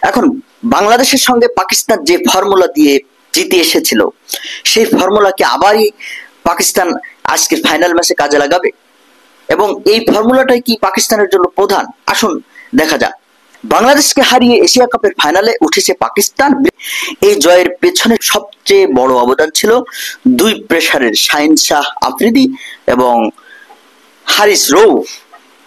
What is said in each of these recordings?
এখন বাংলাদেশের সঙ্গে পাকিস্তান যে ফর্মুলা দিয়ে জিতে এসেছিল, সেই ফর্মুলাকে আবারই পাকিস্তান আজকের ফাইনাল ম্যাচে কাজে লাগাবে, এবং এই ফর্মুলাটাই কি পাকিস্তানের জন্য প্রধান? আসুন দেখা যাক। বাংলাদেশকে হারিয়ে এশিয়া কাপের ফাইনালে উঠেছে পাকিস্তান। এই জয়ের পেছনে সবচেয়ে বড় অবদান ছিল দুই পেসারের, শাহিন শাহ আফ্রিদি এবং হারিস রউফ।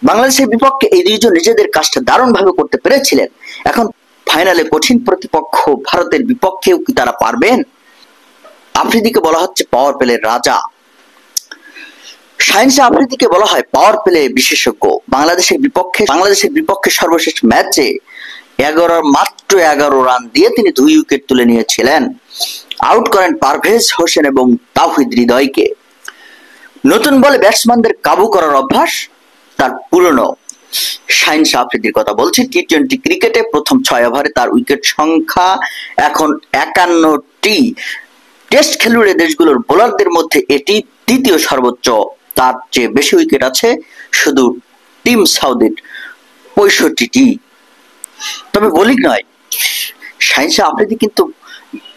বাংলাদেশের বিপক্ষে এই দুইজন নিজেদের কাজটা দারুণভাবে করতে পেরেছিলেন। এখন ফাইনালে কঠিন প্রতিপক্ষ ভারতের বিপক্ষেও কি তারা পারবেন? আফ্রিদিকে বলা হচ্ছে পাওয়ার প্লের রাজা, শাহিন শাহ আফ্রিদিকে বলা হয় পাওয়ার প্লে বিশেষজ্ঞ। বাংলাদেশের বিপক্ষে সর্বশেষ ম্যাচে মাত্র 11 রান দিয়ে তিনি 2 উইকেট তুলে নিয়েছিলেন। আউট করেন পারভেজ হোসেন এবং তাওহিদ হৃদয়কে। নতুন বলে ব্যাটসম্যানদের কাবু করার অভ্যাস তার পুরনো। শাহিন শাহ আফ্রিদির কথা বলছি। টি-20 ক্রিকেটে প্রথম 6 ওভারে তার উইকেট সংখ্যা এখন 51টি। টেস্ট খেলুড়ে দেশগুলোর বোলারদের মধ্যে এটি দ্বিতীয় সর্বোচ্চ। তার চেয়ে বেশি উইকেট আছে শুধু টিম সাউদির 65টি। তবে বোলিং নয়, শাহিন শাহ আফ্রিদি কিন্তু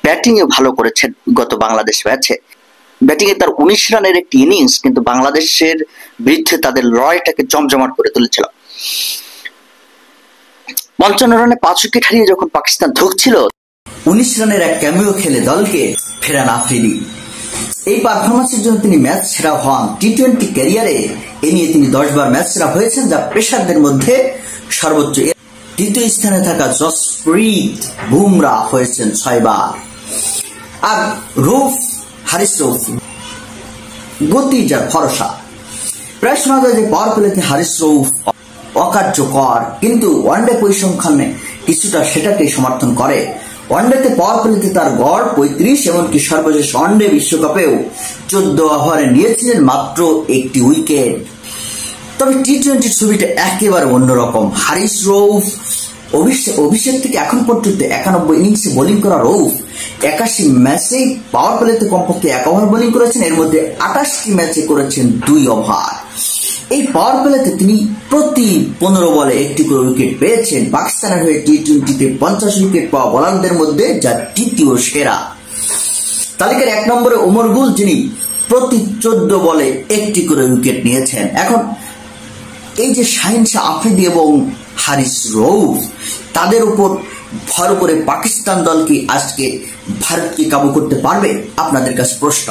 ব্যাটিং এ ভালো করেছেন। গত বাংলাদেশ ম্যাচে ব্যাটিং এ তার 19 রানের একটি ইনিংস কিন্তু বাংলাদেশের বিরুদ্ধে তাদের লড়াইটাকে জমজমাট করে তুলেছিল। 55 রানে 5 উইকেট হারিয়ে যখন পাকিস্তান ধুঁকছিল, 19 রানের এক ক্যামিও খেলে দলকে ফেরান আফ্রিদি। এই পারফরম্যান্সের জন্য তিনি ম্যাচ সেরা হন। টি-20 ক্যারিয়ারে এ নিয়ে তিনি 10 বার ম্যাচ সেরা হয়েছেন, যা পেসারদের মধ্যে সর্বোচ্চ। তৃতীয় স্থানে থাকা জসপ্রীত বুমরা হয়েছেন 6 বার। আর হারিস রউফ গতি যার ভরসা। প্রায় শোনা যায় যে পাওয়ার প্লেতে হারিস রউফ অকার্যকর, কিন্তু ওয়ানডে পরিসংখ্যানে কিছুটা সেটাকে সমর্থন করে। ওয়ানডেতে পাওয়ার প্লেতে তার গড় 35, এমনকি সর্বশেষ ওয়ানডে বিশ্বকাপেও 14 ওভারে নিয়েছিলেন মাত্র 1টি উইকেট। তবে টি-20 ছবিটা একেবারে অন্যরকম। হারিস রউফ অভিষেক থেকে এখন পর্যন্ত 91 ইনিংসে বোলিং করা রউফ 81 ম্যাচে পাওয়ার প্লেতে কমপক্ষে 1 ওভার বোলিং করেছেন। এর মধ্যে 28টি ম্যাচে করেছেন 2 ওভার। এই পাওয়ার প্লেতে তিনি প্রতি 15 বলে 1টি করে উইকেট পেয়েছেন। পাকিস্তানের হয়ে টি-20তে 50 উইকেট পাওয়া বোলারদের মধ্যে যা দ্বিতীয় সেরা। তালিকার 1 নম্বরে ওমর গুল, যিনি প্রতি 14 বলে 1টি করে উইকেট নিয়েছেন। এখন এই যে শাহিন শাহ আফ্রিদি এবং হারিস রউফ, তাদের উপর ভর করে পাকিস্তান দল কি আজকে ভারতকে কাবু করতে পারবে? আপনাদের কাছে প্রশ্ন।